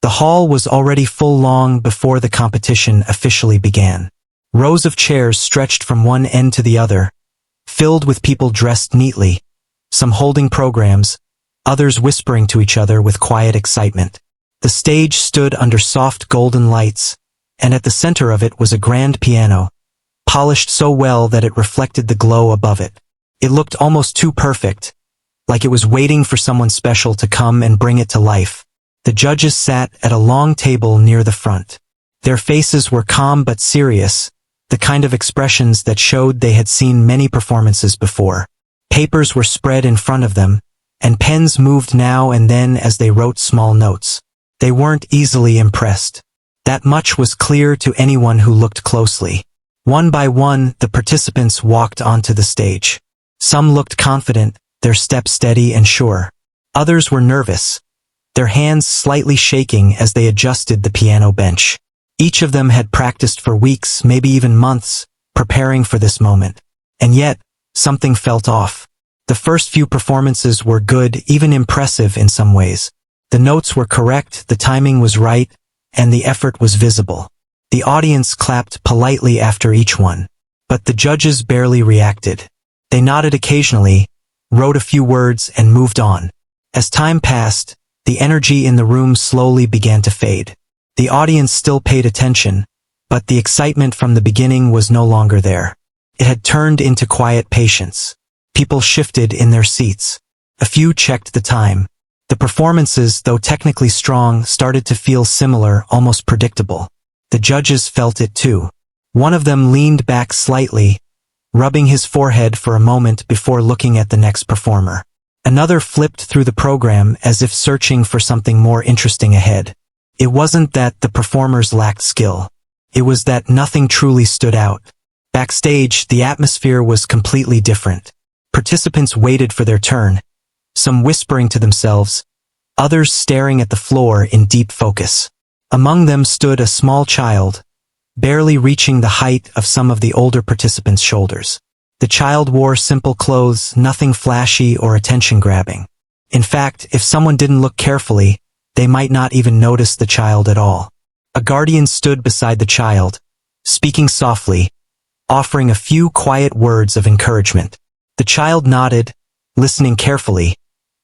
The hall was already full long before the competition officially began. Rows of chairs stretched from one end to the other, filled with people dressed neatly, some holding programs, others whispering to each other with quiet excitement. The stage stood under soft golden lights, and at the center of it was a grand piano, polished so well that it reflected the glow above it. It looked almost too perfect, like it was waiting for someone special to come and bring it to life. The judges sat at a long table near the front. Their faces were calm but serious, the kind of expressions that showed they had seen many performances before. Papers were spread in front of them, and pens moved now and then as they wrote small notes. They weren't easily impressed. That much was clear to anyone who looked closely. One by one, the participants walked onto the stage. Some looked confident, their steps steady and sure. Others were nervous, their hands slightly shaking as they adjusted the piano bench. Each of them had practiced for weeks, maybe even months, preparing for this moment. And yet, something felt off. The first few performances were good, even impressive in some ways. The notes were correct, the timing was right, and the effort was visible. The audience clapped politely after each one. But the judges barely reacted. They nodded occasionally, wrote a few words, and moved on. As time passed, the energy in the room slowly began to fade. The audience still paid attention, but the excitement from the beginning was no longer there. It had turned into quiet patience. People shifted in their seats. A few checked the time. The performances, though technically strong, started to feel similar, almost predictable. The judges felt it too. One of them leaned back slightly, rubbing his forehead for a moment before looking at the next performer. Another flipped through the program as if searching for something more interesting ahead. It wasn't that the performers lacked skill. It was that nothing truly stood out. Backstage, the atmosphere was completely different. Participants waited for their turn, some whispering to themselves, others staring at the floor in deep focus. Among them stood a small child, barely reaching the height of some of the older participants' shoulders. The child wore simple clothes, nothing flashy or attention-grabbing. In fact, if someone didn't look carefully, they might not even notice the child at all. A guardian stood beside the child, speaking softly, offering a few quiet words of encouragement. The child nodded, listening carefully,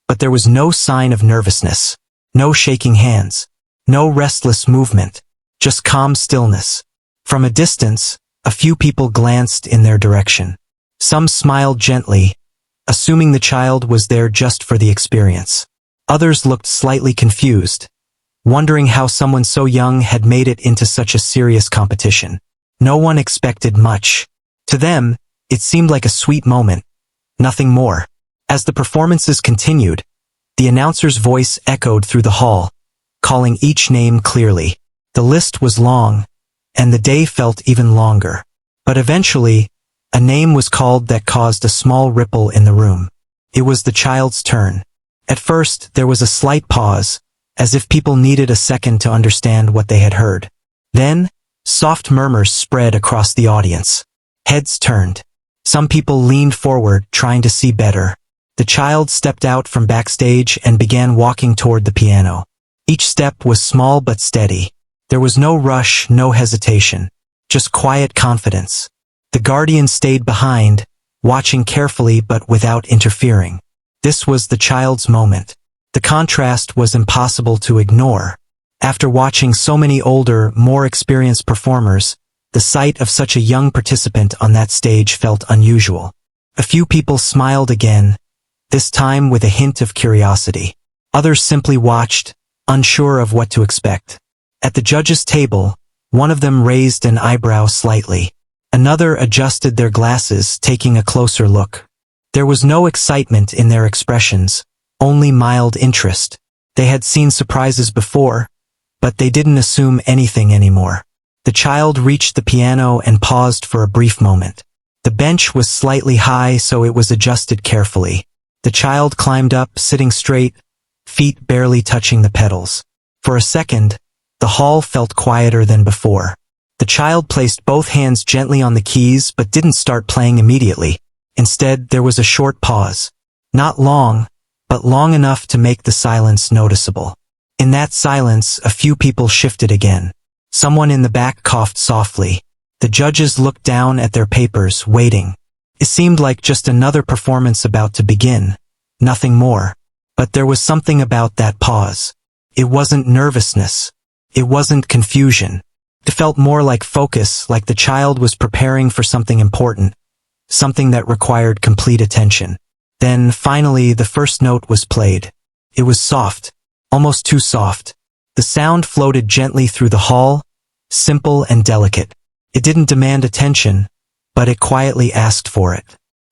but there was no sign of nervousness, no shaking hands, no restless movement, just calm stillness. From a distance, a few people glanced in their direction. Some smiled gently, assuming the child was there just for the experience. Others looked slightly confused, wondering how someone so young had made it into such a serious competition. No one expected much. To them, it seemed like a sweet moment, nothing more. As the performances continued, the announcer's voice echoed through the hall, calling each name clearly. The list was long, and the day felt even longer. But eventually, a name was called that caused a small ripple in the room. It was the child's turn. At first, there was a slight pause, as if people needed a second to understand what they had heard. Then, soft murmurs spread across the audience. Heads turned. Some people leaned forward, trying to see better. The child stepped out from backstage and began walking toward the piano. Each step was small but steady. There was no rush, no hesitation, just quiet confidence. The guardian stayed behind, watching carefully but without interfering. This was the child's moment. The contrast was impossible to ignore. After watching so many older, more experienced performers, the sight of such a young participant on that stage felt unusual. A few people smiled again, this time with a hint of curiosity. Others simply watched, unsure of what to expect. At the judges' table, one of them raised an eyebrow slightly. Another adjusted their glasses, taking a closer look. There was no excitement in their expressions, only mild interest. They had seen surprises before, but they didn't assume anything anymore. The child reached the piano and paused for a brief moment. The bench was slightly high, so it was adjusted carefully. The child climbed up, sitting straight, feet barely touching the pedals. For a second, the hall felt quieter than before. The child placed both hands gently on the keys but didn't start playing immediately. Instead, there was a short pause. Not long, but long enough to make the silence noticeable. In that silence, a few people shifted again. Someone in the back coughed softly. The judges looked down at their papers, waiting. It seemed like just another performance about to begin. Nothing more. But there was something about that pause. It wasn't nervousness. It wasn't confusion. It felt more like focus, like the child was preparing for something important, something that required complete attention. Then, finally, the first note was played. It was soft, almost too soft. The sound floated gently through the hall, simple and delicate. It didn't demand attention, but it quietly asked for it.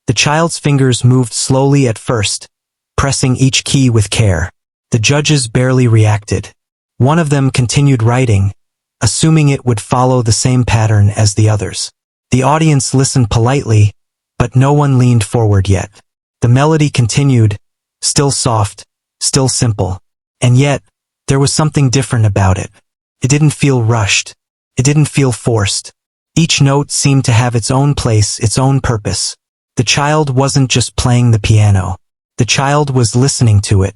The child's fingers moved slowly at first, pressing each key with care. The judges barely reacted. One of them continued writing, assuming it would follow the same pattern as the others. The audience listened politely, but no one leaned forward yet. The melody continued, still soft, still simple. And yet, there was something different about it. It didn't feel rushed. It didn't feel forced. Each note seemed to have its own place, its own purpose. The child wasn't just playing the piano. The child was listening to it.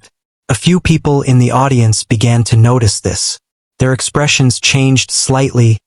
A few people in the audience began to notice this. Their expressions changed slightly,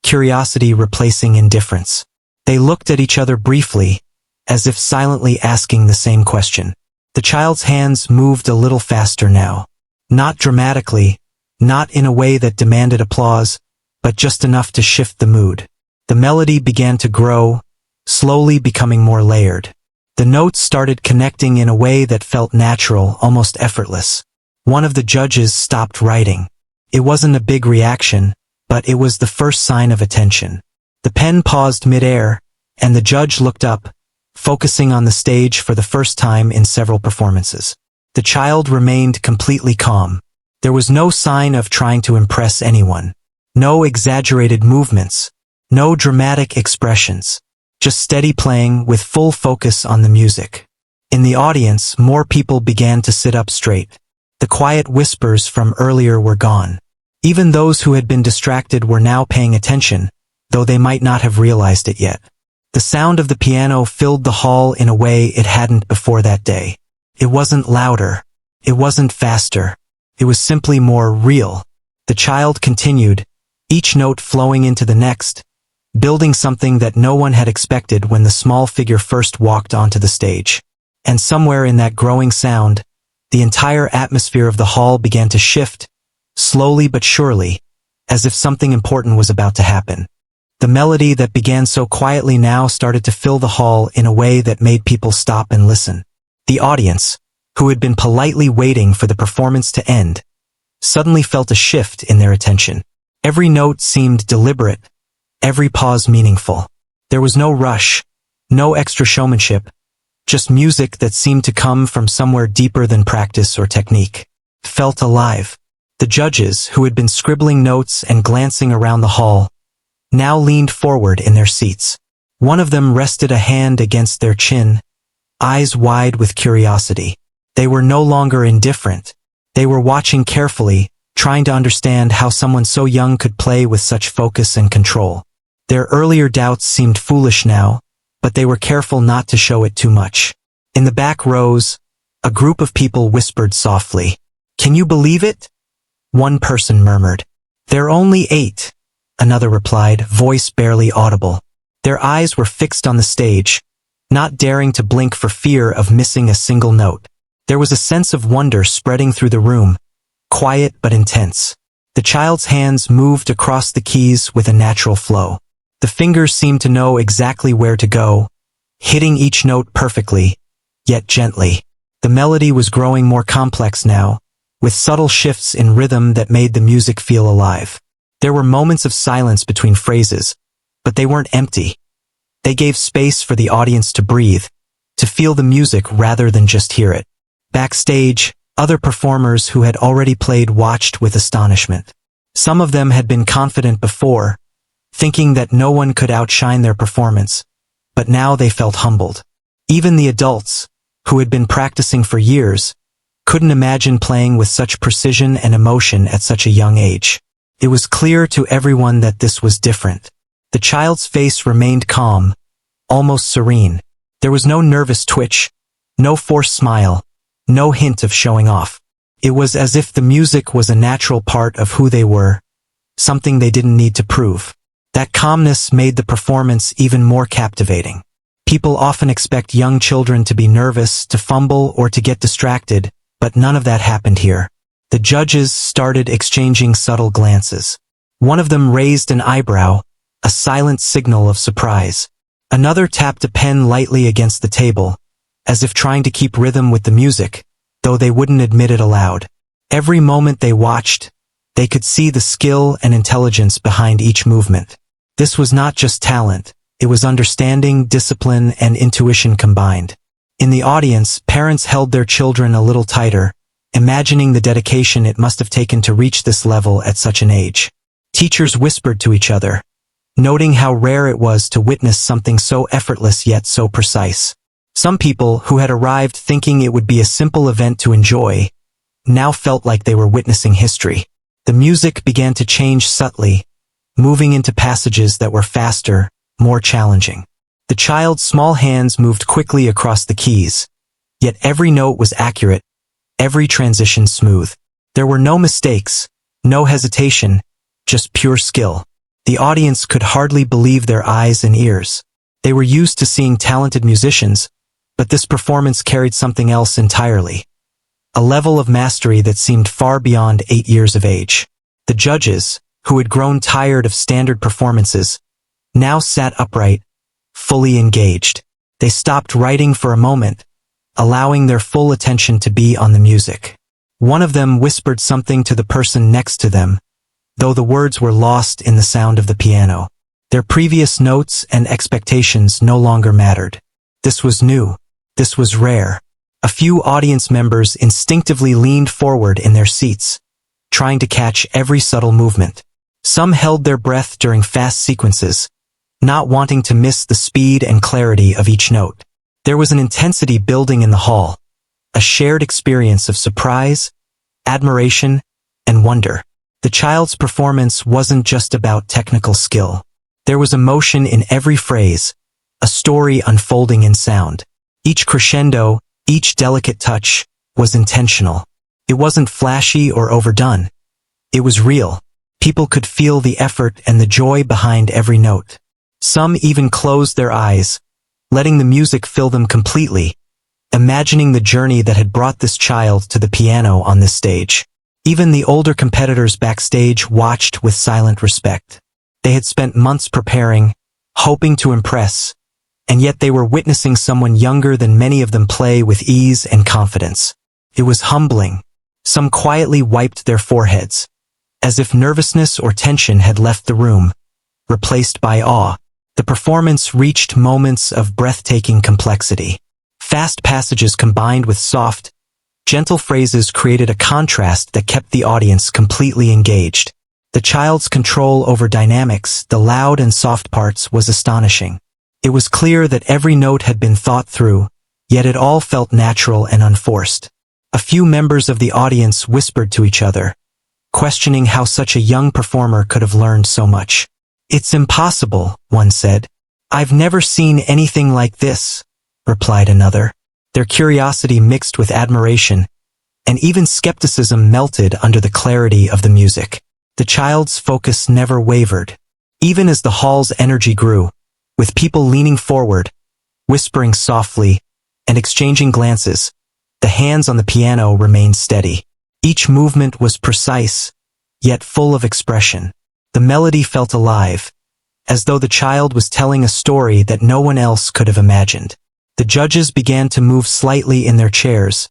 curiosity replacing indifference. They looked at each other briefly, as if silently asking the same question. The child's hands moved a little faster now. Not dramatically, not in a way that demanded applause, but just enough to shift the mood. The melody began to grow, slowly becoming more layered. The notes started connecting in a way that felt natural, almost effortless. One of the judges stopped writing. It wasn't a big reaction, but it was the first sign of attention. The pen paused mid-air, and the judge looked up, focusing on the stage for the first time in several performances. The child remained completely calm. There was no sign of trying to impress anyone. No exaggerated movements. No dramatic expressions. Just steady playing with full focus on the music. In the audience, more people began to sit up straight. The quiet whispers from earlier were gone. Even those who had been distracted were now paying attention, though they might not have realized it yet. The sound of the piano filled the hall in a way it hadn't before that day. It wasn't louder. It wasn't faster. It was simply more real. The child continued, each note flowing into the next, building something that no one had expected when the small figure first walked onto the stage. And somewhere in that growing sound, the entire atmosphere of the hall began to shift, slowly but surely, as if something important was about to happen. The melody that began so quietly now started to fill the hall in a way that made people stop and listen. The audience, who had been politely waiting for the performance to end, suddenly felt a shift in their attention. Every note seemed deliberate, every pause meaningful. There was no rush, no extra showmanship, just music that seemed to come from somewhere deeper than practice or technique. Felt alive. The judges, who had been scribbling notes and glancing around the hall, now leaned forward in their seats. One of them rested a hand against their chin, eyes wide with curiosity. They were no longer indifferent. They were watching carefully, trying to understand how someone so young could play with such focus and control. Their earlier doubts seemed foolish now, but they were careful not to show it too much. In the back rows, a group of people whispered softly. "Can you believe it?" One person murmured. "They're only 8. Another replied, voice barely audible. Their eyes were fixed on the stage, not daring to blink for fear of missing a single note. There was a sense of wonder spreading through the room, quiet but intense. The child's hands moved across the keys with a natural flow. The fingers seemed to know exactly where to go, hitting each note perfectly, yet gently. The melody was growing more complex now, with subtle shifts in rhythm that made the music feel alive. There were moments of silence between phrases, but they weren't empty. They gave space for the audience to breathe, to feel the music rather than just hear it. Backstage, other performers who had already played watched with astonishment. Some of them had been confident before, thinking that no one could outshine their performance, but now they felt humbled. Even the adults, who had been practicing for years, couldn't imagine playing with such precision and emotion at such a young age. It was clear to everyone that this was different. The child's face remained calm, almost serene. There was no nervous twitch, no forced smile, no hint of showing off. It was as if the music was a natural part of who they were, something they didn't need to prove. That calmness made the performance even more captivating. People often expect young children to be nervous, to fumble, or to get distracted, but none of that happened here. The judges started exchanging subtle glances. One of them raised an eyebrow, a silent signal of surprise. Another tapped a pen lightly against the table, as if trying to keep rhythm with the music, though they wouldn't admit it aloud. Every moment they watched, they could see the skill and intelligence behind each movement. This was not just talent, it was understanding, discipline, and intuition combined. In the audience, parents held their children a little tighter, imagining the dedication it must have taken to reach this level at such an age. Teachers whispered to each other, noting how rare it was to witness something so effortless yet so precise. Some people, who had arrived thinking it would be a simple event to enjoy, now felt like they were witnessing history. The music began to change subtly, moving into passages that were faster, more challenging. The child's small hands moved quickly across the keys, yet every note was accurate, every transition smooth. There were no mistakes, no hesitation, just pure skill. The audience could hardly believe their eyes and ears. They were used to seeing talented musicians, but this performance carried something else entirely. A level of mastery that seemed far beyond 8 years of age. The judges, who had grown tired of standard performances, now sat upright, fully engaged. They stopped writing for a moment, allowing their full attention to be on the music. One of them whispered something to the person next to them, though the words were lost in the sound of the piano. Their previous notes and expectations no longer mattered. This was new. This was rare. A few audience members instinctively leaned forward in their seats, trying to catch every subtle movement. Some held their breath during fast sequences, not wanting to miss the speed and clarity of each note. There was an intensity building in the hall, a shared experience of surprise, admiration, and wonder. The child's performance wasn't just about technical skill. There was emotion in every phrase, a story unfolding in sound. Each crescendo, each delicate touch, was intentional. It wasn't flashy or overdone. It was real. People could feel the effort and the joy behind every note. Some even closed their eyes, letting the music fill them completely, imagining the journey that had brought this child to the piano on this stage. Even the older competitors backstage watched with silent respect. They had spent months preparing, hoping to impress, and yet they were witnessing someone younger than many of them play with ease and confidence. It was humbling. Some quietly wiped their foreheads, as if nervousness or tension had left the room, replaced by awe. The performance reached moments of breathtaking complexity. Fast passages combined with soft, gentle phrases created a contrast that kept the audience completely engaged. The child's control over dynamics, the loud and soft parts, was astonishing. It was clear that every note had been thought through, yet it all felt natural and unforced. A few members of the audience whispered to each other, questioning how such a young performer could have learned so much. "It's impossible," one said. "I've never seen anything like this," replied another. Their curiosity mixed with admiration, and even skepticism melted under the clarity of the music. The child's focus never wavered. Even as the hall's energy grew, with people leaning forward, whispering softly, and exchanging glances, the hands on the piano remained steady. Each movement was precise, yet full of expression. The melody felt alive, as though the child was telling a story that no one else could have imagined. The judges began to move slightly in their chairs,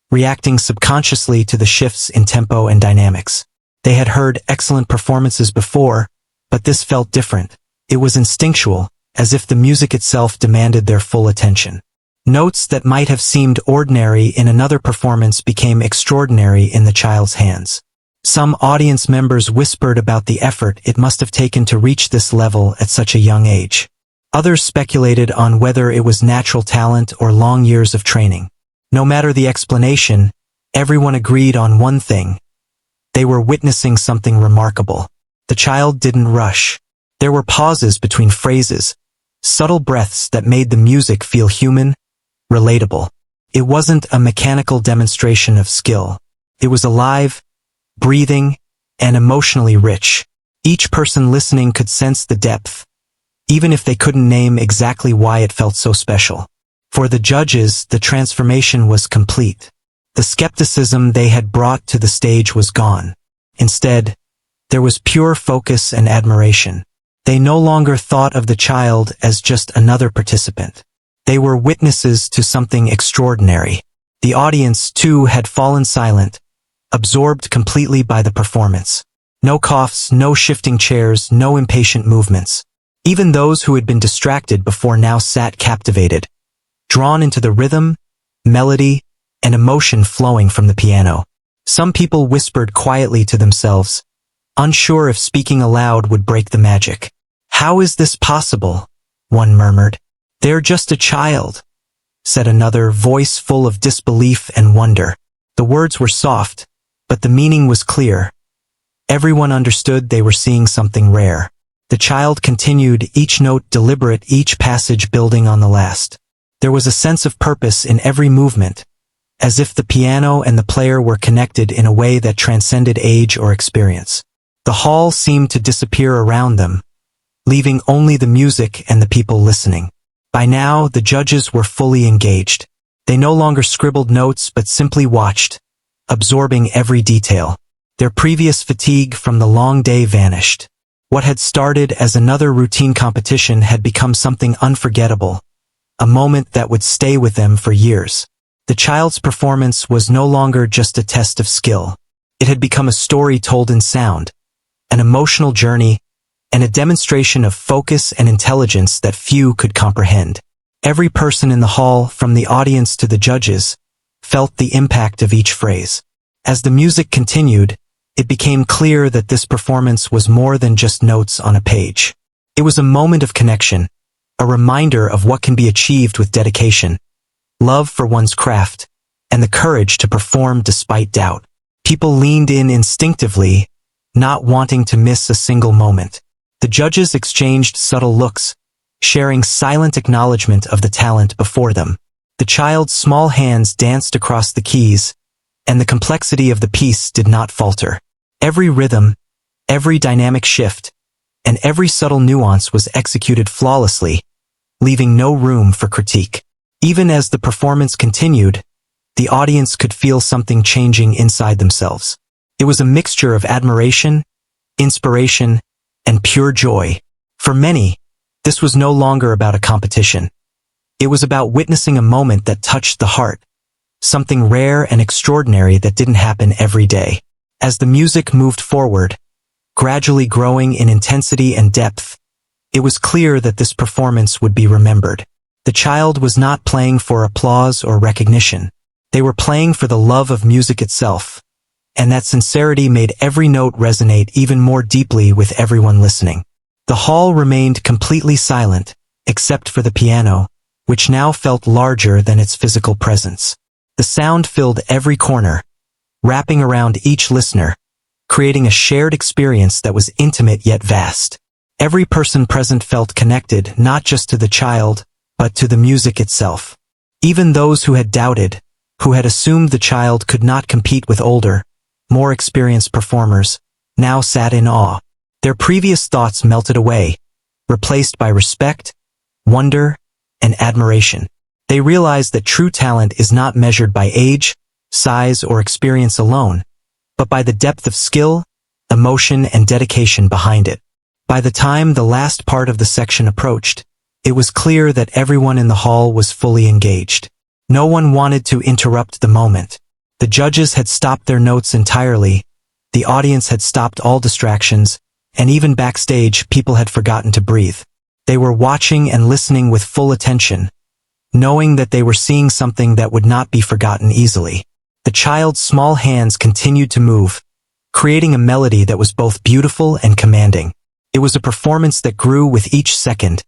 reacting subconsciously to the shifts in tempo and dynamics. They had heard excellent performances before, but this felt different. It was instinctual, as if the music itself demanded their full attention. Notes that might have seemed ordinary in another performance became extraordinary in the child's hands. Some audience members whispered about the effort it must have taken to reach this level at such a young age. Others speculated on whether it was natural talent or long years of training. No matter the explanation, everyone agreed on one thing. They were witnessing something remarkable. The child didn't rush. There were pauses between phrases, subtle breaths that made the music feel human, relatable. It wasn't a mechanical demonstration of skill. It was alive, breathing, and emotionally rich. Each person listening could sense the depth, even if they couldn't name exactly why it felt so special. For the judges, the transformation was complete. The skepticism they had brought to the stage was gone. Instead, there was pure focus and admiration. They no longer thought of the child as just another participant. They were witnesses to something extraordinary. The audience, too, had fallen silent, absorbed completely by the performance. No coughs, no shifting chairs, no impatient movements. Even those who had been distracted before now sat captivated, drawn into the rhythm, melody, and emotion flowing from the piano. Some people whispered quietly to themselves, unsure if speaking aloud would break the magic. "How is this possible?" one murmured. "They're just a child," said another, voice full of disbelief and wonder. The words were soft, but the meaning was clear. Everyone understood they were seeing something rare. The child continued, each note deliberate, each passage building on the last. There was a sense of purpose in every movement, as if the piano and the player were connected in a way that transcended age or experience. The hall seemed to disappear around them, leaving only the music and the people listening. By now, the judges were fully engaged. They no longer scribbled notes but simply watched, absorbing every detail. Their previous fatigue from the long day vanished. What had started as another routine competition had become something unforgettable, a moment that would stay with them for years. The child's performance was no longer just a test of skill. It had become a story told in sound, an emotional journey, and a demonstration of focus and intelligence that few could comprehend. Every person in the hall, from the audience to the judges, felt the impact of each phrase. As the music continued, it became clear that this performance was more than just notes on a page. It was a moment of connection, a reminder of what can be achieved with dedication, love for one's craft, and the courage to perform despite doubt. People leaned in instinctively, not wanting to miss a single moment. The judges exchanged subtle looks, sharing silent acknowledgement of the talent before them. The child's small hands danced across the keys, and the complexity of the piece did not falter. Every rhythm, every dynamic shift, and every subtle nuance was executed flawlessly, leaving no room for critique. Even as the performance continued, the audience could feel something changing inside themselves. It was a mixture of admiration, inspiration, and pure joy. For many, this was no longer about a competition. It was about witnessing a moment that touched the heart, something rare and extraordinary that didn't happen every day. As the music moved forward, gradually growing in intensity and depth, it was clear that this performance would be remembered. The child was not playing for applause or recognition. They were playing for the love of music itself, and that sincerity made every note resonate even more deeply with everyone listening. The hall remained completely silent, except for the piano, which now felt larger than its physical presence. The sound filled every corner, wrapping around each listener, creating a shared experience that was intimate yet vast. Every person present felt connected not just to the child, but to the music itself. Even those who had doubted, who had assumed the child could not compete with older, more experienced performers, now sat in awe. Their previous thoughts melted away, replaced by respect, wonder, and admiration. They realized that true talent is not measured by age, size, or experience alone, but by the depth of skill, emotion, and dedication behind it. By the time the last part of the section approached, it was clear that everyone in the hall was fully engaged. No one wanted to interrupt the moment. The judges had stopped their notes entirely, the audience had stopped all distractions, and even backstage people had forgotten to breathe. They were watching and listening with full attention, knowing that they were seeing something that would not be forgotten easily. The child's small hands continued to move, creating a melody that was both beautiful and commanding. It was a performance that grew with each second,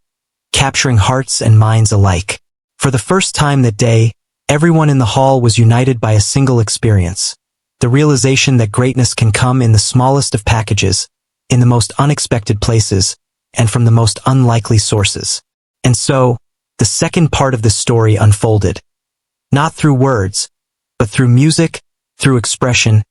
capturing hearts and minds alike. For the first time that day, everyone in the hall was united by a single experience, the realization that greatness can come in the smallest of packages, in the most unexpected places, and from the most unlikely sources. And so, the second part of the story unfolded. Not through words, but through music, through expression,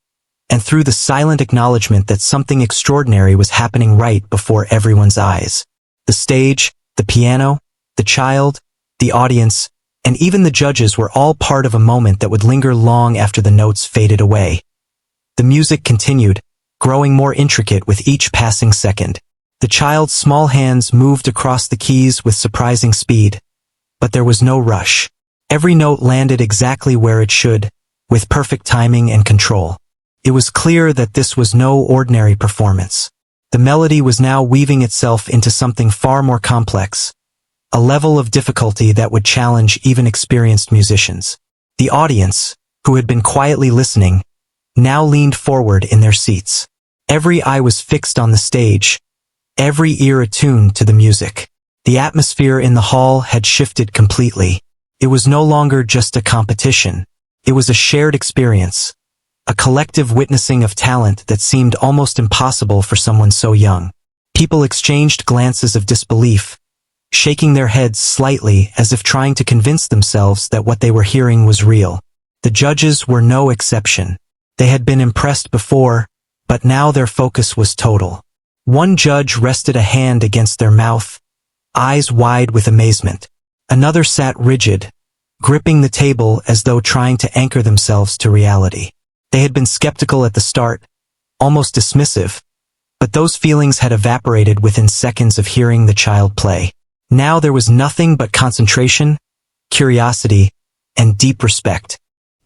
and through the silent acknowledgement that something extraordinary was happening right before everyone's eyes. The stage, the piano, the child, the audience, and even the judges were all part of a moment that would linger long after the notes faded away. The music continued, growing more intricate with each passing second. The child's small hands moved across the keys with surprising speed, but there was no rush. Every note landed exactly where it should, with perfect timing and control. It was clear that this was no ordinary performance. The melody was now weaving itself into something far more complex, a level of difficulty that would challenge even experienced musicians. The audience, who had been quietly listening, now leaned forward in their seats. Every eye was fixed on the stage, every ear attuned to the music. The atmosphere in the hall had shifted completely. It was no longer just a competition. It was a shared experience, a collective witnessing of talent that seemed almost impossible for someone so young. People exchanged glances of disbelief, shaking their heads slightly as if trying to convince themselves that what they were hearing was real. The judges were no exception. They had been impressed before, but now their focus was total. One judge rested a hand against their mouth, eyes wide with amazement. Another sat rigid, gripping the table as though trying to anchor themselves to reality. They had been skeptical at the start, almost dismissive, but those feelings had evaporated within seconds of hearing the child play. Now there was nothing but concentration, curiosity, and deep respect.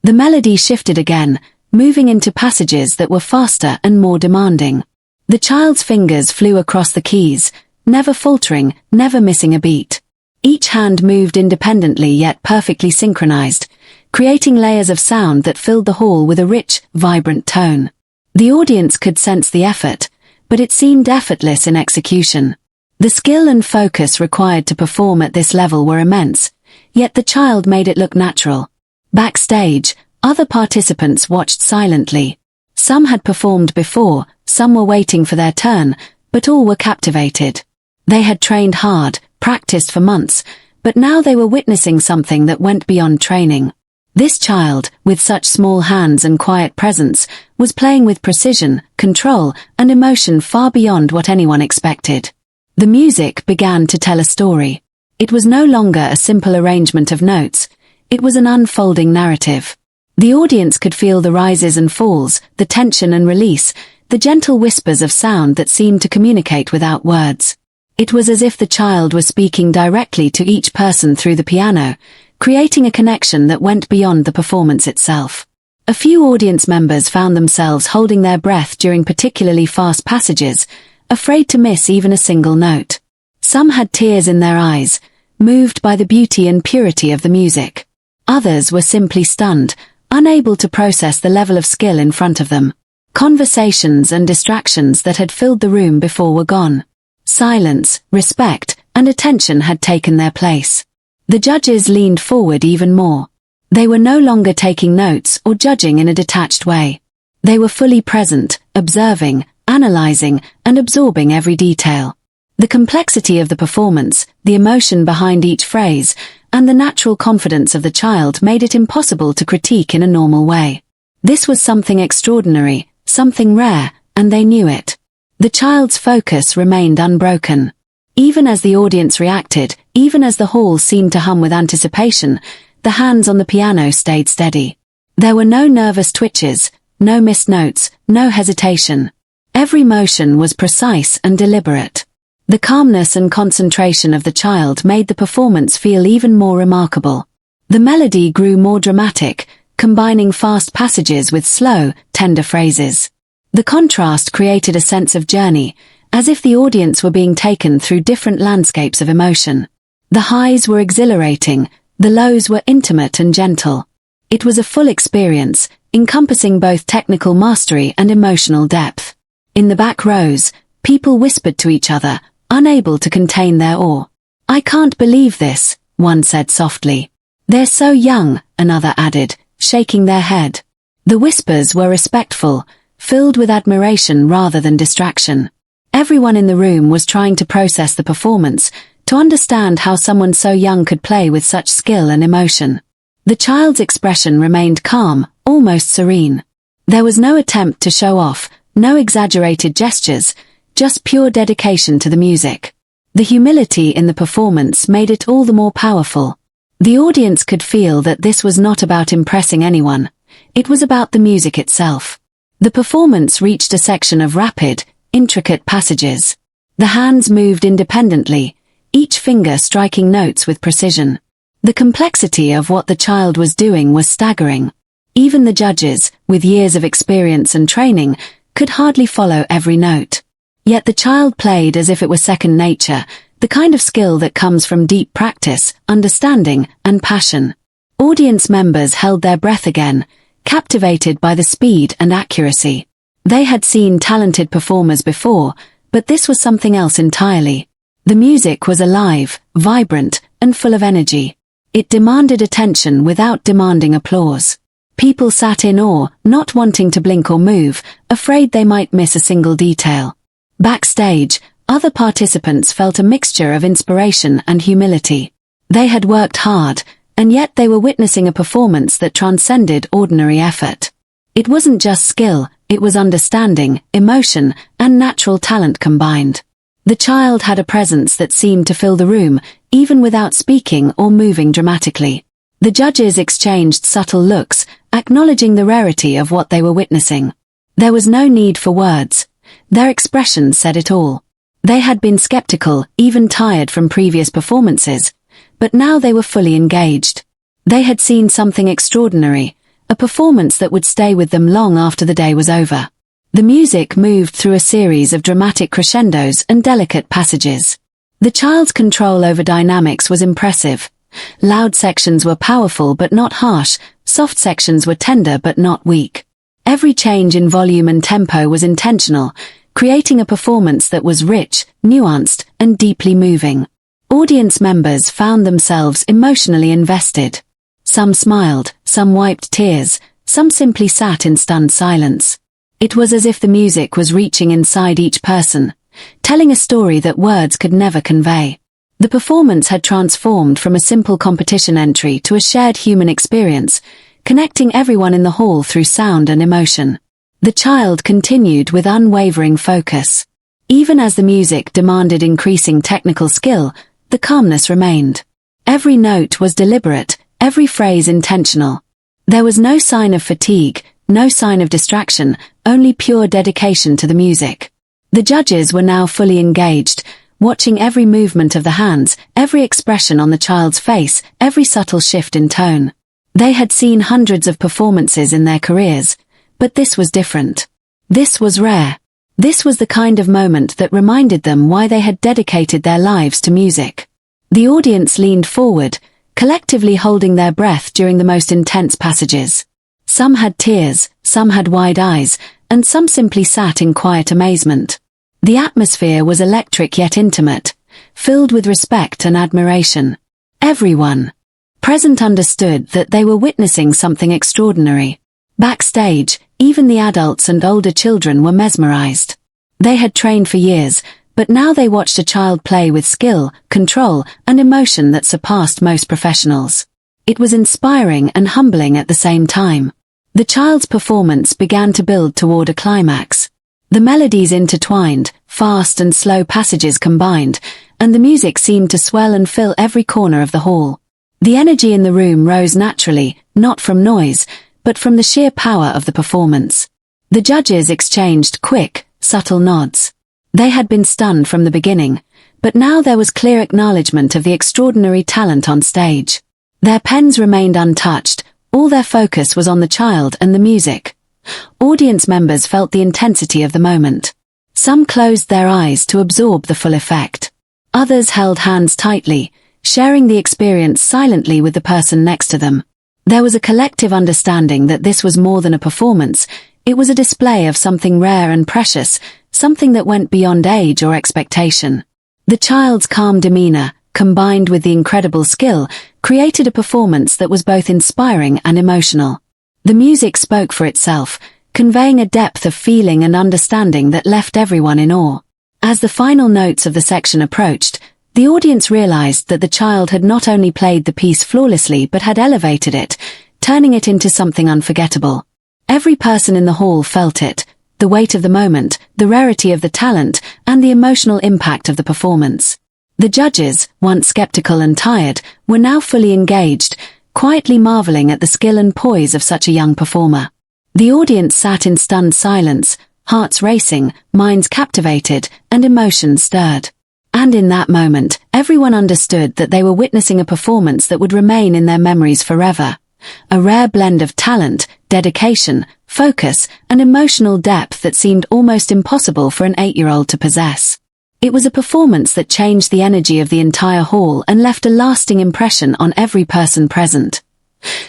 The melody shifted again, moving into passages that were faster and more demanding. The child's fingers flew across the keys, never faltering, never missing a beat. Each hand moved independently yet perfectly synchronized, creating layers of sound that filled the hall with a rich, vibrant tone. The audience could sense the effort, but it seemed effortless in execution. The skill and focus required to perform at this level were immense, yet the child made it look natural. Backstage, other participants watched silently. Some had performed before, some were waiting for their turn, but all were captivated. They had trained hard, practiced for months, but now they were witnessing something that went beyond training. This child, with such small hands and quiet presence, was playing with precision, control, and emotion far beyond what anyone expected. The music began to tell a story. It was no longer a simple arrangement of notes. It was an unfolding narrative. The audience could feel the rises and falls, the tension and release, the gentle whispers of sound that seemed to communicate without words. It was as if the child was speaking directly to each person through the piano, creating a connection that went beyond the performance itself. A few audience members found themselves holding their breath during particularly fast passages, afraid to miss even a single note. Some had tears in their eyes, moved by the beauty and purity of the music. Others were simply stunned, unable to process the level of skill in front of them. Conversations and distractions that had filled the room before were gone. Silence, respect, and attention had taken their place. The judges leaned forward even more. They were no longer taking notes or judging in a detached way. They were fully present, observing, analyzing, and absorbing every detail. The complexity of the performance, the emotion behind each phrase, and the natural confidence of the child made it impossible to critique in a normal way. This was something extraordinary, something rare, and they knew it. The child's focus remained unbroken. Even as the audience reacted, even as the hall seemed to hum with anticipation, the hands on the piano stayed steady. There were no nervous twitches, no missed notes, no hesitation. Every motion was precise and deliberate. The calmness and concentration of the child made the performance feel even more remarkable. The melody grew more dramatic, combining fast passages with slow, tender phrases. The contrast created a sense of journey, as if the audience were being taken through different landscapes of emotion. The highs were exhilarating, the lows were intimate and gentle. It was a full experience, encompassing both technical mastery and emotional depth. In the back rows, people whispered to each other, unable to contain their awe. "I can't believe this," one said softly. "They're so young," another added, shaking their head. The whispers were respectful, filled with admiration rather than distraction. Everyone in the room was trying to process the performance, to understand how someone so young could play with such skill and emotion. The child's expression remained calm, almost serene. There was no attempt to show off, no exaggerated gestures, just pure dedication to the music. The humility in the performance made it all the more powerful. The audience could feel that this was not about impressing anyone. It was about the music itself. The performance reached a section of rapid, intricate passages. The hands moved independently, each finger striking notes with precision. The complexity of what the child was doing was staggering. Even the judges, with years of experience and training, could hardly follow every note. Yet the child played as if it were second nature, the kind of skill that comes from deep practice, understanding, and passion. Audience members held their breath again, captivated by the speed and accuracy. They had seen talented performers before, but this was something else entirely. The music was alive, vibrant, and full of energy. It demanded attention without demanding applause. People sat in awe, not wanting to blink or move, afraid they might miss a single detail. Backstage, other participants felt a mixture of inspiration and humility. They had worked hard, and yet they were witnessing a performance that transcended ordinary effort. It wasn't just skill, it was understanding, emotion, and natural talent combined. The child had a presence that seemed to fill the room, even without speaking or moving dramatically. The judges exchanged subtle looks, acknowledging the rarity of what they were witnessing. There was no need for words. Their expressions said it all. They had been skeptical, even tired from previous performances, but now they were fully engaged. They had seen something extraordinary, a performance that would stay with them long after the day was over. The music moved through a series of dramatic crescendos and delicate passages. The child's control over dynamics was impressive. Loud sections were powerful but not harsh, soft sections were tender but not weak. Every change in volume and tempo was intentional, creating a performance that was rich, nuanced, and deeply moving. Audience members found themselves emotionally invested. Some smiled, some wiped tears, some simply sat in stunned silence. It was as if the music was reaching inside each person, telling a story that words could never convey. The performance had transformed from a simple competition entry to a shared human experience, connecting everyone in the hall through sound and emotion. The child continued with unwavering focus. Even as the music demanded increasing technical skill, the calmness remained. Every note was deliberate, every phrase intentional. There was no sign of fatigue, no sign of distraction, only pure dedication to the music. The judges were now fully engaged, watching every movement of the hands, every expression on the child's face, every subtle shift in tone. They had seen hundreds of performances in their careers, but this was different. This was rare. This was the kind of moment that reminded them why they had dedicated their lives to music. The audience leaned forward, collectively holding their breath during the most intense passages. Some had tears, some had wide eyes, and some simply sat in quiet amazement. The atmosphere was electric yet intimate, filled with respect and admiration. Everyone present understood that they were witnessing something extraordinary. Backstage, even the adults and older children were mesmerized. They had trained for years, but now they watched a child play with skill, control, and emotion that surpassed most professionals. It was inspiring and humbling at the same time. The child's performance began to build toward a climax. The melodies intertwined, fast and slow passages combined, and the music seemed to swell and fill every corner of the hall. The energy in the room rose naturally, not from noise, but from the sheer power of the performance. The judges exchanged quick, subtle nods. They had been stunned from the beginning, but now there was clear acknowledgement of the extraordinary talent on stage. Their pens remained untouched, all their focus was on the child and the music. Audience members felt the intensity of the moment. Some closed their eyes to absorb the full effect. Others held hands tightly, sharing the experience silently with the person next to them. There was a collective understanding that this was more than a performance, it was a display of something rare and precious, something that went beyond age or expectation. The child's calm demeanor, combined with the incredible skill, created a performance that was both inspiring and emotional. The music spoke for itself, conveying a depth of feeling and understanding that left everyone in awe. As the final notes of the section approached, the audience realized that the child had not only played the piece flawlessly but had elevated it, turning it into something unforgettable. Every person in the hall felt it, the weight of the moment, the rarity of the talent, and the emotional impact of the performance. The judges, once skeptical and tired, were now fully engaged, quietly marveling at the skill and poise of such a young performer. The audience sat in stunned silence, hearts racing, minds captivated, and emotions stirred. And in that moment, everyone understood that they were witnessing a performance that would remain in their memories forever. A rare blend of talent, dedication, focus, and emotional depth that seemed almost impossible for an 8-year-old to possess. It was a performance that changed the energy of the entire hall and left a lasting impression on every person present.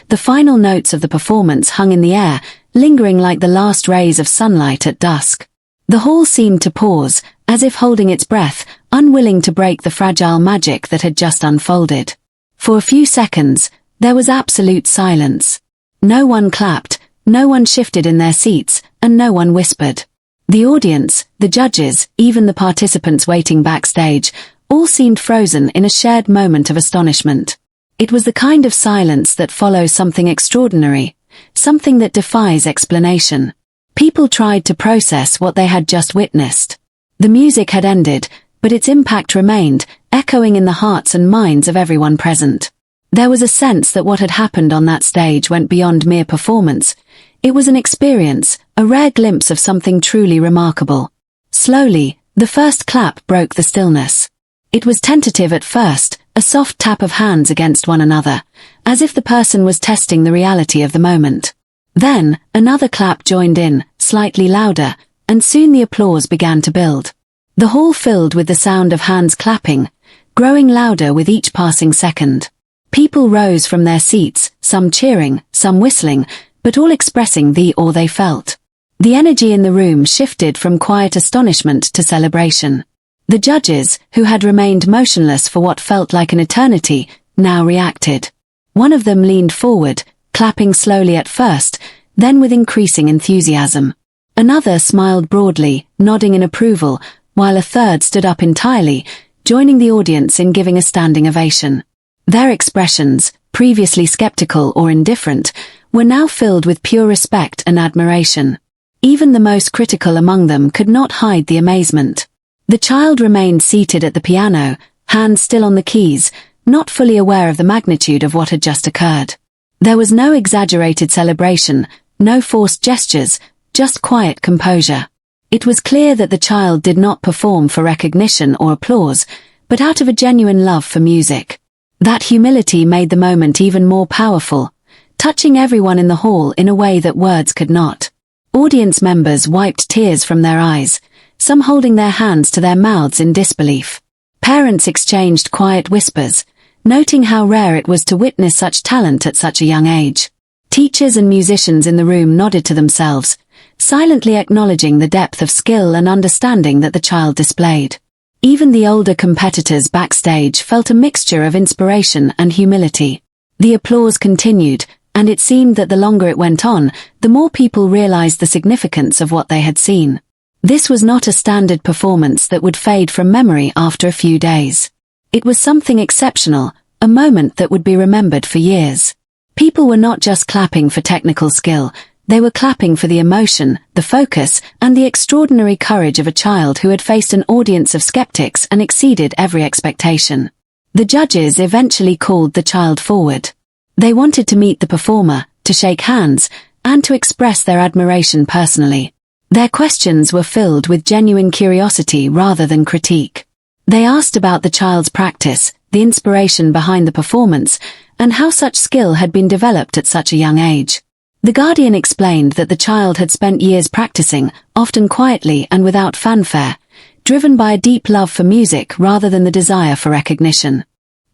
The final notes of the performance hung in the air, lingering like the last rays of sunlight at dusk. The hall seemed to pause, as if holding its breath, unwilling to break the fragile magic that had just unfolded. For a few seconds, there was absolute silence. No one clapped, no one shifted in their seats, and no one whispered. The audience, the judges, even the participants waiting backstage, all seemed frozen in a shared moment of astonishment. It was the kind of silence that follows something extraordinary, something that defies explanation. People tried to process what they had just witnessed. The music had ended, but its impact remained, echoing in the hearts and minds of everyone present. There was a sense that what had happened on that stage went beyond mere performance. It was an experience, a rare glimpse of something truly remarkable. Slowly, the first clap broke the stillness. It was tentative at first, a soft tap of hands against one another, as if the person was testing the reality of the moment. Then, another clap joined in, slightly louder, and soon the applause began to build. The hall filled with the sound of hands clapping, growing louder with each passing second. People rose from their seats, some cheering, some whistling, but all expressing the awe they felt. The energy in the room shifted from quiet astonishment to celebration. The judges, who had remained motionless for what felt like an eternity, now reacted. One of them leaned forward, clapping slowly at first, then with increasing enthusiasm. Another smiled broadly, nodding in approval, while a third stood up entirely, joining the audience in giving a standing ovation. Their expressions, previously skeptical or indifferent, were now filled with pure respect and admiration. Even the most critical among them could not hide the amazement. The child remained seated at the piano, hands still on the keys, not fully aware of the magnitude of what had just occurred. There was no exaggerated celebration, no forced gestures, just quiet composure. It was clear that the child did not perform for recognition or applause, but out of a genuine love for music. That humility made the moment even more powerful, touching everyone in the hall in a way that words could not. Audience members wiped tears from their eyes, some holding their hands to their mouths in disbelief. Parents exchanged quiet whispers, noting how rare it was to witness such talent at such a young age. Teachers and musicians in the room nodded to themselves, silently acknowledging the depth of skill and understanding that the child displayed. Even the older competitors backstage felt a mixture of inspiration and humility. The applause continued, and it seemed that the longer it went on, the more people realized the significance of what they had seen. This was not a standard performance that would fade from memory after a few days. It was something exceptional, a moment that would be remembered for years. People were not just clapping for technical skill, they were clapping for the emotion, the focus, and the extraordinary courage of a child who had faced an audience of skeptics and exceeded every expectation. The judges eventually called the child forward. They wanted to meet the performer, to shake hands, and to express their admiration personally. Their questions were filled with genuine curiosity rather than critique. They asked about the child's practice, the inspiration behind the performance, and how such skill had been developed at such a young age. The Guardian explained that the child had spent years practicing, often quietly and without fanfare, driven by a deep love for music rather than the desire for recognition.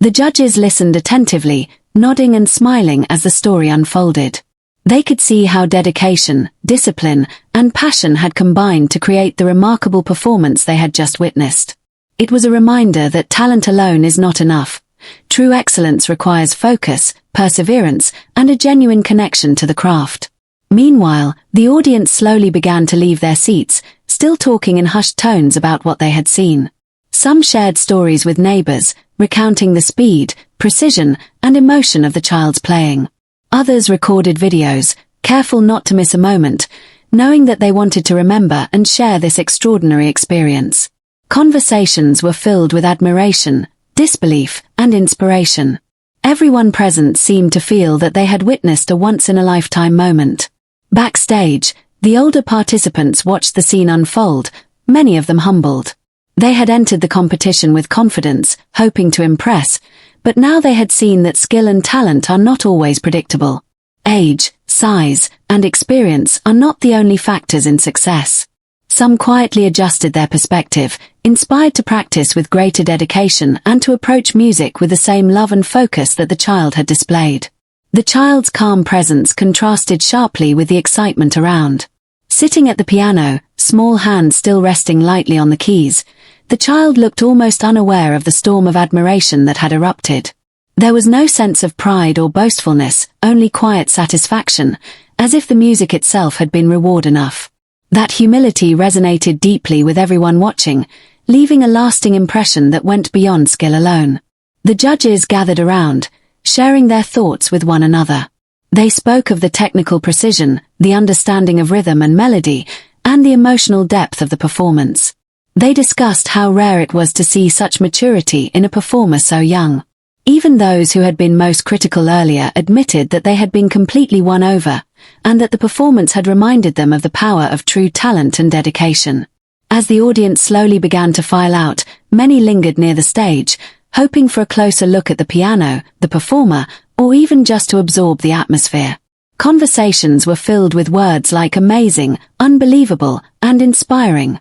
The judges listened attentively, nodding and smiling as the story unfolded. They could see how dedication, discipline, and passion had combined to create the remarkable performance they had just witnessed. It was a reminder that talent alone is not enough. True excellence requires focus, perseverance, and a genuine connection to the craft. Meanwhile, the audience slowly began to leave their seats, still talking in hushed tones about what they had seen. Some shared stories with neighbors, recounting the speed, precision, and emotion of the child's playing. Others recorded videos, careful not to miss a moment, knowing that they wanted to remember and share this extraordinary experience. Conversations were filled with admiration, disbelief, and inspiration. Everyone present seemed to feel that they had witnessed a once-in-a-lifetime moment. Backstage, the older participants watched the scene unfold, many of them humbled. They had entered the competition with confidence, hoping to impress, but now they had seen that skill and talent are not always predictable. Age, size, and experience are not the only factors in success. Some quietly adjusted their perspective, inspired to practice with greater dedication and to approach music with the same love and focus that the child had displayed. The child's calm presence contrasted sharply with the excitement around. Sitting at the piano, small hands still resting lightly on the keys, the child looked almost unaware of the storm of admiration that had erupted. There was no sense of pride or boastfulness, only quiet satisfaction, as if the music itself had been reward enough. That humility resonated deeply with everyone watching, leaving a lasting impression that went beyond skill alone. The judges gathered around, sharing their thoughts with one another. They spoke of the technical precision, the understanding of rhythm and melody, and the emotional depth of the performance. They discussed how rare it was to see such maturity in a performer so young. Even those who had been most critical earlier admitted that they had been completely won over, and that the performance had reminded them of the power of true talent and dedication. As the audience slowly began to file out, many lingered near the stage, hoping for a closer look at the piano, the performer, or even just to absorb the atmosphere. Conversations were filled with words like amazing, unbelievable, and inspiring.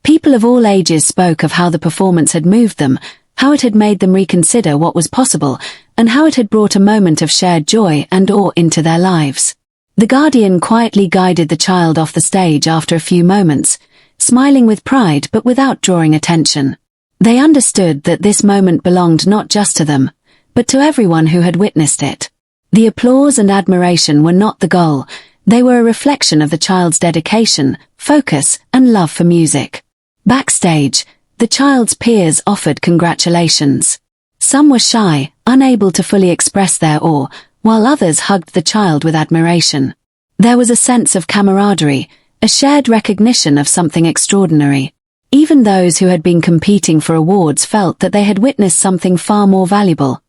People of all ages spoke of how the performance had moved them, how it had made them reconsider what was possible, and how it had brought a moment of shared joy and awe into their lives. The guardian quietly guided the child off the stage after a few moments, smiling with pride but without drawing attention. They understood that this moment belonged not just to them, but to everyone who had witnessed it. The applause and admiration were not the goal, they were a reflection of the child's dedication, focus, and love for music. Backstage, the child's peers offered congratulations. Some were shy, unable to fully express their awe, while others hugged the child with admiration. There was a sense of camaraderie, a shared recognition of something extraordinary. Even those who had been competing for awards felt that they had witnessed something far more valuable,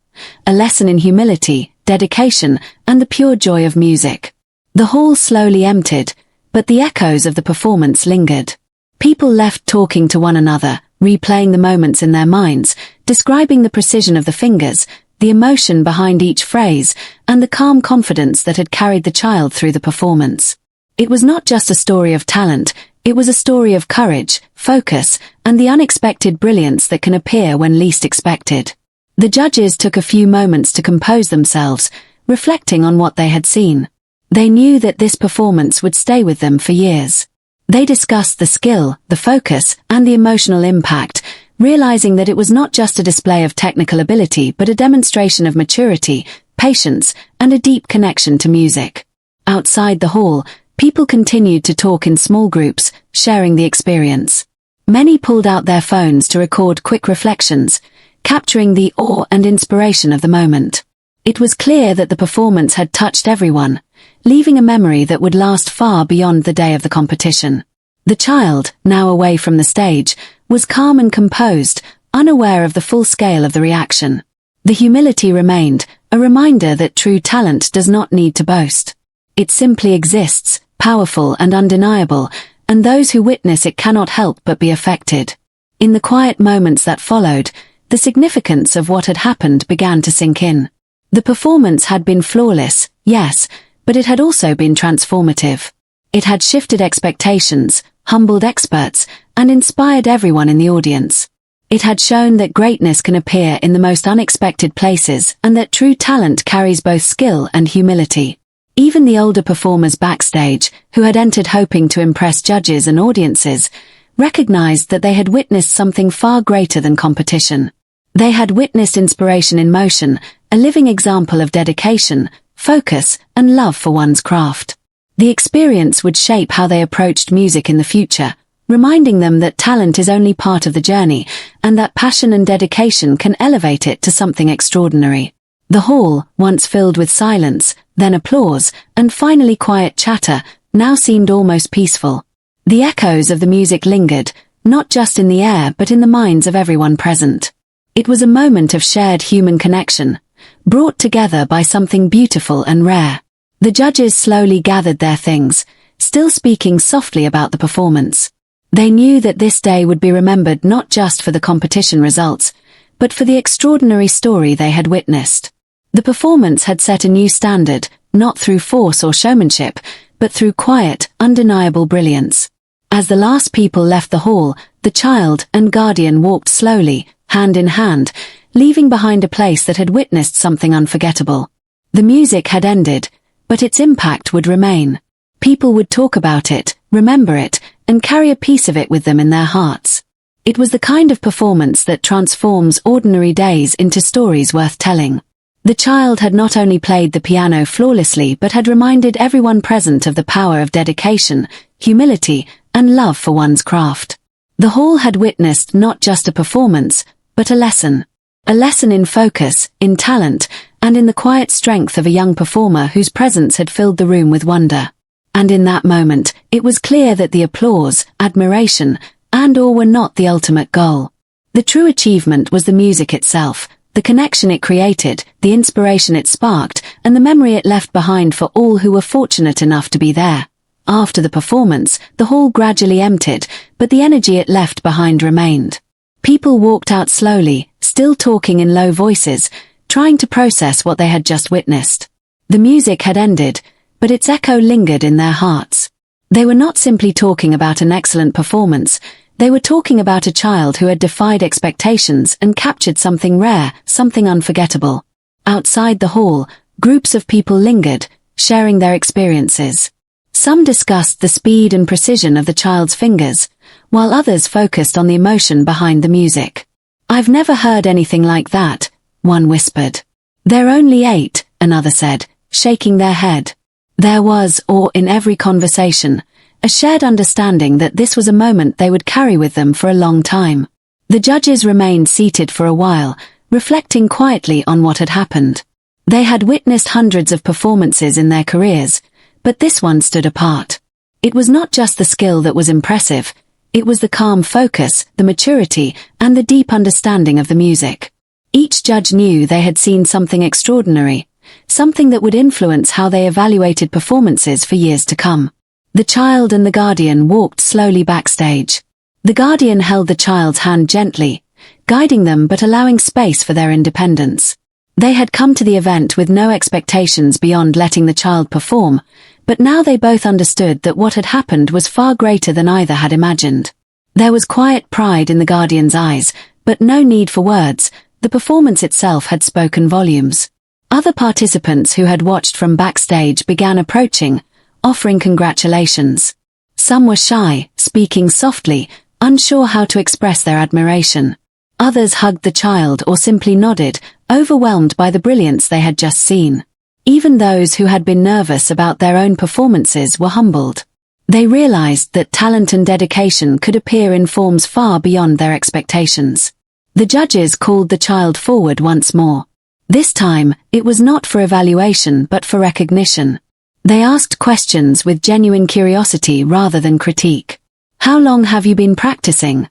a lesson in humility, dedication, and the pure joy of music. The hall slowly emptied, but the echoes of the performance lingered. People left talking to one another, replaying the moments in their minds, describing the precision of the fingers, the emotion behind each phrase, and the calm confidence that had carried the child through the performance. It was not just a story of talent, it was a story of courage, focus, and the unexpected brilliance that can appear when least expected. The judges took a few moments to compose themselves, reflecting on what they had seen. They knew that this performance would stay with them for years. They discussed the skill, the focus, and the emotional impact, realizing that it was not just a display of technical ability but a demonstration of maturity, patience, and a deep connection to music. Outside the hall, people continued to talk in small groups, sharing the experience. Many pulled out their phones to record quick reflections, capturing the awe and inspiration of the moment. It was clear that the performance had touched everyone, leaving a memory that would last far beyond the day of the competition. The child, now away from the stage, was calm and composed, unaware of the full scale of the reaction. The humility remained, a reminder that true talent does not need to boast. It simply exists, powerful and undeniable, and those who witness it cannot help but be affected. In the quiet moments that followed, the significance of what had happened began to sink in. The performance had been flawless, yes, but it had also been transformative. It had shifted expectations, humbled experts, and inspired everyone in the audience. It had shown that greatness can appear in the most unexpected places and that true talent carries both skill and humility. Even the older performers backstage, who had entered hoping to impress judges and audiences, recognized that they had witnessed something far greater than competition. They had witnessed inspiration in motion, a living example of dedication, focus, and love for one's craft. The experience would shape how they approached music in the future, reminding them that talent is only part of the journey, and that passion and dedication can elevate it to something extraordinary. The hall, once filled with silence, then applause, and finally quiet chatter, now seemed almost peaceful. The echoes of the music lingered, not just in the air but in the minds of everyone present. It was a moment of shared human connection, brought together by something beautiful and rare. The judges slowly gathered their things, still speaking softly about the performance. They knew that this day would be remembered not just for the competition results, but for the extraordinary story they had witnessed. The performance had set a new standard, not through force or showmanship, but through quiet, undeniable brilliance. As the last people left the hall, the child and guardian walked slowly, hand in hand, leaving behind a place that had witnessed something unforgettable. The music had ended, but its impact would remain. People would talk about it, remember it, and carry a piece of it with them in their hearts. It was the kind of performance that transforms ordinary days into stories worth telling. The child had not only played the piano flawlessly but had reminded everyone present of the power of dedication, humility, and love for one's craft. The hall had witnessed not just a performance, but a lesson. A lesson in focus, in talent, and in the quiet strength of a young performer whose presence had filled the room with wonder. And in that moment, it was clear that the applause, admiration, and awe were not the ultimate goal. The true achievement was the music itself, the connection it created, the inspiration it sparked, and the memory it left behind for all who were fortunate enough to be there. After the performance, the hall gradually emptied, but the energy it left behind remained. People walked out slowly, still talking in low voices, trying to process what they had just witnessed. The music had ended, but its echo lingered in their hearts. They were not simply talking about an excellent performance, they were talking about a child who had defied expectations and captured something rare, something unforgettable. Outside the hall, groups of people lingered, sharing their experiences. Some discussed the speed and precision of the child's fingers, while others focused on the emotion behind the music. "I've never heard anything like that," one whispered. "They're only 8, another said, shaking their head. There was awe in every conversation, a shared understanding that this was a moment they would carry with them for a long time. The judges remained seated for a while, reflecting quietly on what had happened. They had witnessed hundreds of performances in their careers, but this one stood apart. It was not just the skill that was impressive, it was the calm focus, the maturity, and the deep understanding of the music. Each judge knew they had seen something extraordinary, something that would influence how they evaluated performances for years to come. The child and the guardian walked slowly backstage. The guardian held the child's hand gently, guiding them but allowing space for their independence. They had come to the event with no expectations beyond letting the child perform, but now they both understood that what had happened was far greater than either had imagined. There was quiet pride in the guardian's eyes, but no need for words. The performance itself had spoken volumes. Other participants who had watched from backstage began approaching, offering congratulations. Some were shy, speaking softly, unsure how to express their admiration. Others hugged the child or simply nodded, overwhelmed by the brilliance they had just seen. Even those who had been nervous about their own performances were humbled. They realized that talent and dedication could appear in forms far beyond their expectations. The judges called the child forward once more. This time, it was not for evaluation but for recognition. They asked questions with genuine curiosity rather than critique. "How long have you been practicing?"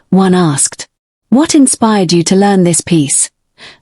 one asked. "What inspired you to learn this piece?"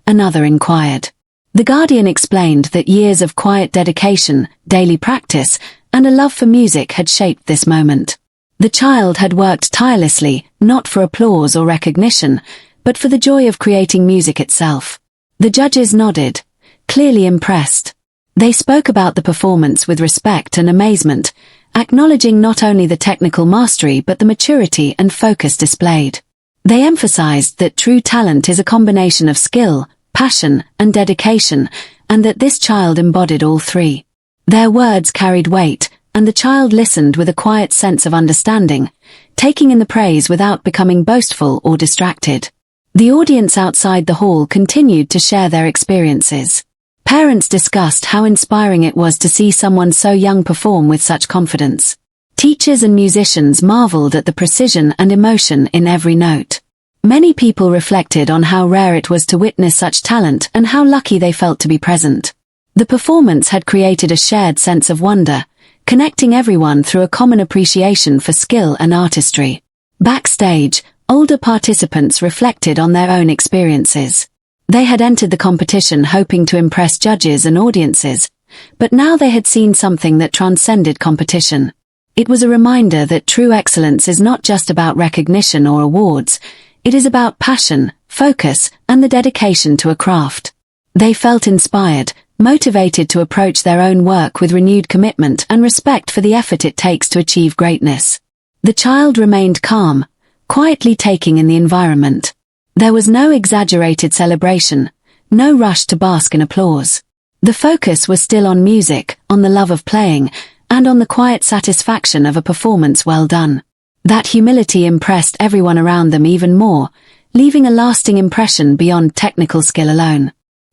another inquired. The guardian explained that years of quiet dedication, daily practice, and a love for music had shaped this moment. The child had worked tirelessly, not for applause or recognition, but for the joy of creating music itself. The judges nodded, clearly impressed. They spoke about the performance with respect and amazement, acknowledging not only the technical mastery but the maturity and focus displayed. They emphasized that true talent is a combination of skill, passion, and dedication, and that this child embodied all three. Their words carried weight, and the child listened with a quiet sense of understanding, taking in the praise without becoming boastful or distracted. The audience outside the hall continued to share their experiences. Parents discussed how inspiring it was to see someone so young perform with such confidence. Teachers and musicians marveled at the precision and emotion in every note. Many people reflected on how rare it was to witness such talent and how lucky they felt to be present. The performance had created a shared sense of wonder, connecting everyone through a common appreciation for skill and artistry. Backstage, older participants reflected on their own experiences. They had entered the competition hoping to impress judges and audiences, but now they had seen something that transcended competition. It was a reminder that true excellence is not just about recognition or awards, it is about passion, focus, and the dedication to a craft. They felt inspired, motivated to approach their own work with renewed commitment and respect for the effort it takes to achieve greatness. The child remained calm, quietly taking in the environment. There was no exaggerated celebration, no rush to bask in applause. The focus was still on music, on the love of playing, and on the quiet satisfaction of a performance well done. That humility impressed everyone around them even more, leaving a lasting impression beyond technical skill alone.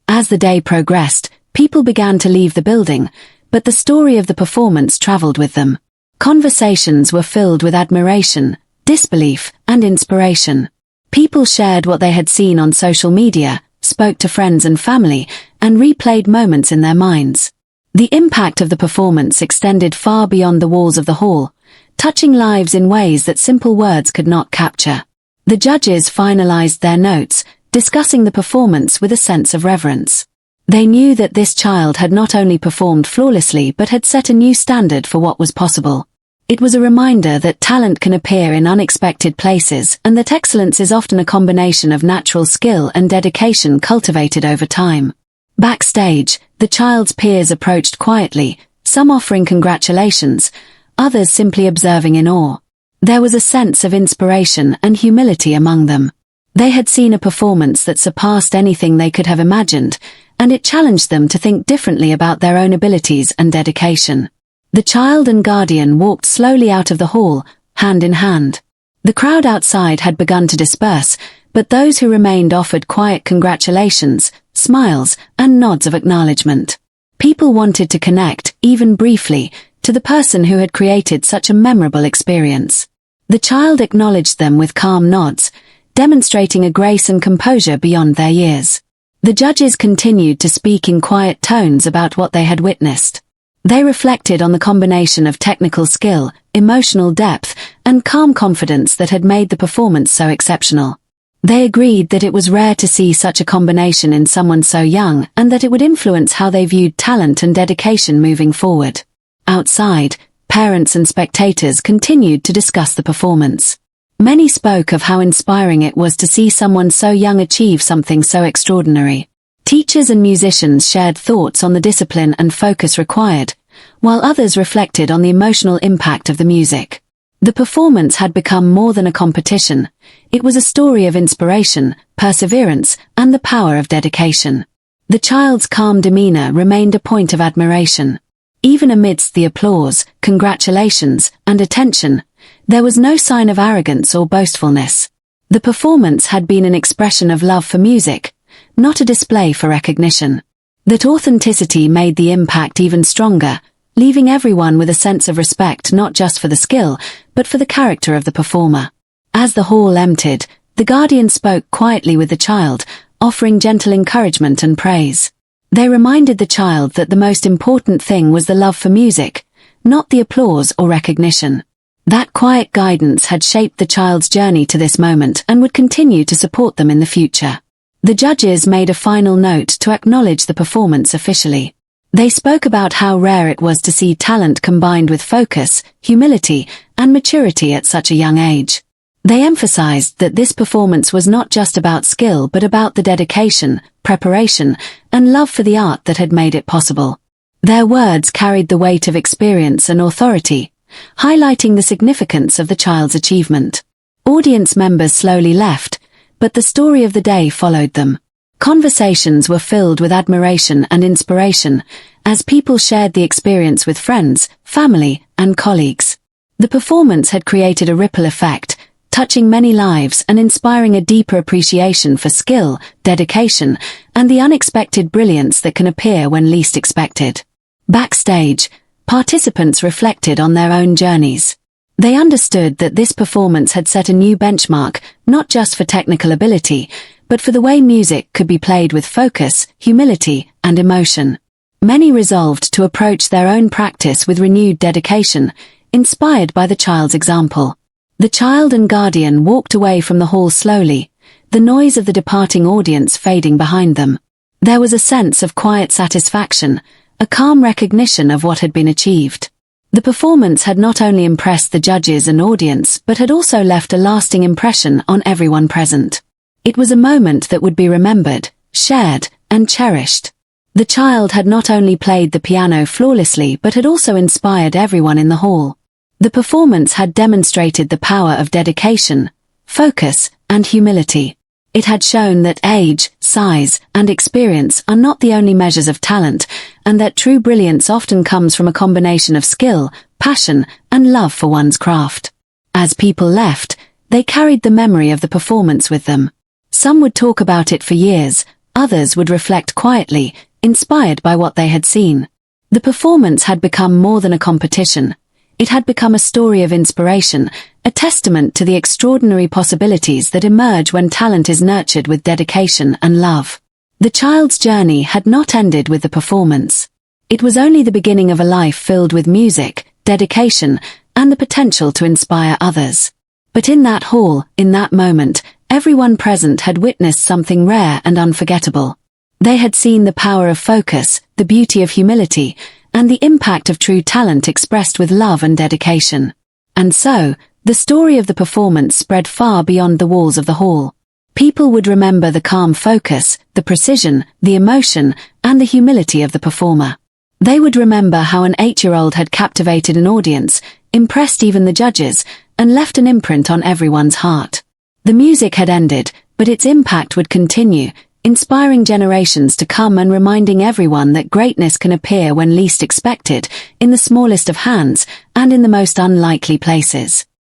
As the day progressed, people began to leave the building, but the story of the performance traveled with them. Conversations were filled with admiration, disbelief, and inspiration. People shared what they had seen on social media, spoke to friends and family, and replayed moments in their minds. The impact of the performance extended far beyond the walls of the hall, touching lives in ways that simple words could not capture. The judges finalized their notes, discussing the performance with a sense of reverence. They knew that this child had not only performed flawlessly but had set a new standard for what was possible. It was a reminder that talent can appear in unexpected places and that excellence is often a combination of natural skill and dedication cultivated over time. Backstage, the child's peers approached quietly, some offering congratulations, others simply observing in awe. There was a sense of inspiration and humility among them. They had seen a performance that surpassed anything they could have imagined, and it challenged them to think differently about their own abilities and dedication. The child and guardian walked slowly out of the hall, hand in hand. The crowd outside had begun to disperse, but those who remained offered quiet congratulations, smiles, and nods of acknowledgement. People wanted to connect, even briefly, to the person who had created such a memorable experience. The child acknowledged them with calm nods, demonstrating a grace and composure beyond their years. The judges continued to speak in quiet tones about what they had witnessed. They reflected on the combination of technical skill, emotional depth, and calm confidence that had made the performance so exceptional. They agreed that it was rare to see such a combination in someone so young and that it would influence how they viewed talent and dedication moving forward. Outside, parents and spectators continued to discuss the performance. Many spoke of how inspiring it was to see someone so young achieve something so extraordinary. Teachers and musicians shared thoughts on the discipline and focus required, while others reflected on the emotional impact of the music. The performance had become more than a competition. It was a story of inspiration, perseverance, and the power of dedication. The child's calm demeanor remained a point of admiration. Even amidst the applause, congratulations, and attention, there was no sign of arrogance or boastfulness. The performance had been an expression of love for music, not a display for recognition. That authenticity made the impact even stronger, leaving everyone with a sense of respect not just for the skill, but for the character of the performer. As the hall emptied, the guardian spoke quietly with the child, offering gentle encouragement and praise. They reminded the child that the most important thing was the love for music, not the applause or recognition. That quiet guidance had shaped the child's journey to this moment and would continue to support them in the future. The judges made a final note to acknowledge the performance officially. They spoke about how rare it was to see talent combined with focus, humility, and maturity at such a young age. They emphasized that this performance was not just about skill but about the dedication, preparation, and love for the art that had made it possible. Their words carried the weight of experience and authority, highlighting the significance of the child's achievement. Audience members slowly left, but the story of the day followed them. Conversations were filled with admiration and inspiration, as people shared the experience with friends, family, and colleagues. The performance had created a ripple effect, touching many lives and inspiring a deeper appreciation for skill, dedication, and the unexpected brilliance that can appear when least expected. Backstage, participants reflected on their own journeys. They understood that this performance had set a new benchmark, not just for technical ability, but for the way music could be played with focus, humility, and emotion. Many resolved to approach their own practice with renewed dedication, inspired by the child's example. The child and guardian walked away from the hall slowly, the noise of the departing audience fading behind them. There was a sense of quiet satisfaction, a calm recognition of what had been achieved. The performance had not only impressed the judges and audience but had also left a lasting impression on everyone present. It was a moment that would be remembered, shared, and cherished. The child had not only played the piano flawlessly but had also inspired everyone in the hall. The performance had demonstrated the power of dedication, focus, and humility. It had shown that age, size, and experience are not the only measures of talent, and that true brilliance often comes from a combination of skill, passion, and love for one's craft. As people left, they carried the memory of the performance with them. Some would talk about it for years, others would reflect quietly, inspired by what they had seen. The performance had become more than a competition. It had become a story of inspiration, a testament to the extraordinary possibilities that emerge when talent is nurtured with dedication and love. The child's journey had not ended with the performance. It was only the beginning of a life filled with music, dedication, and the potential to inspire others. But in that hall, in that moment, everyone present had witnessed something rare and unforgettable. They had seen the power of focus, the beauty of humility, and the impact of true talent expressed with love and dedication. And so, the story of the performance spread far beyond the walls of the hall. People would remember the calm focus, the precision, the emotion, and the humility of the performer. They would remember how an 8-year-old had captivated an audience, impressed even the judges, and left an imprint on everyone's heart. The music had ended, but its impact would continue, inspiring generations to come and reminding everyone that greatness can appear when least expected, in the smallest of hands, and in the most unlikely places.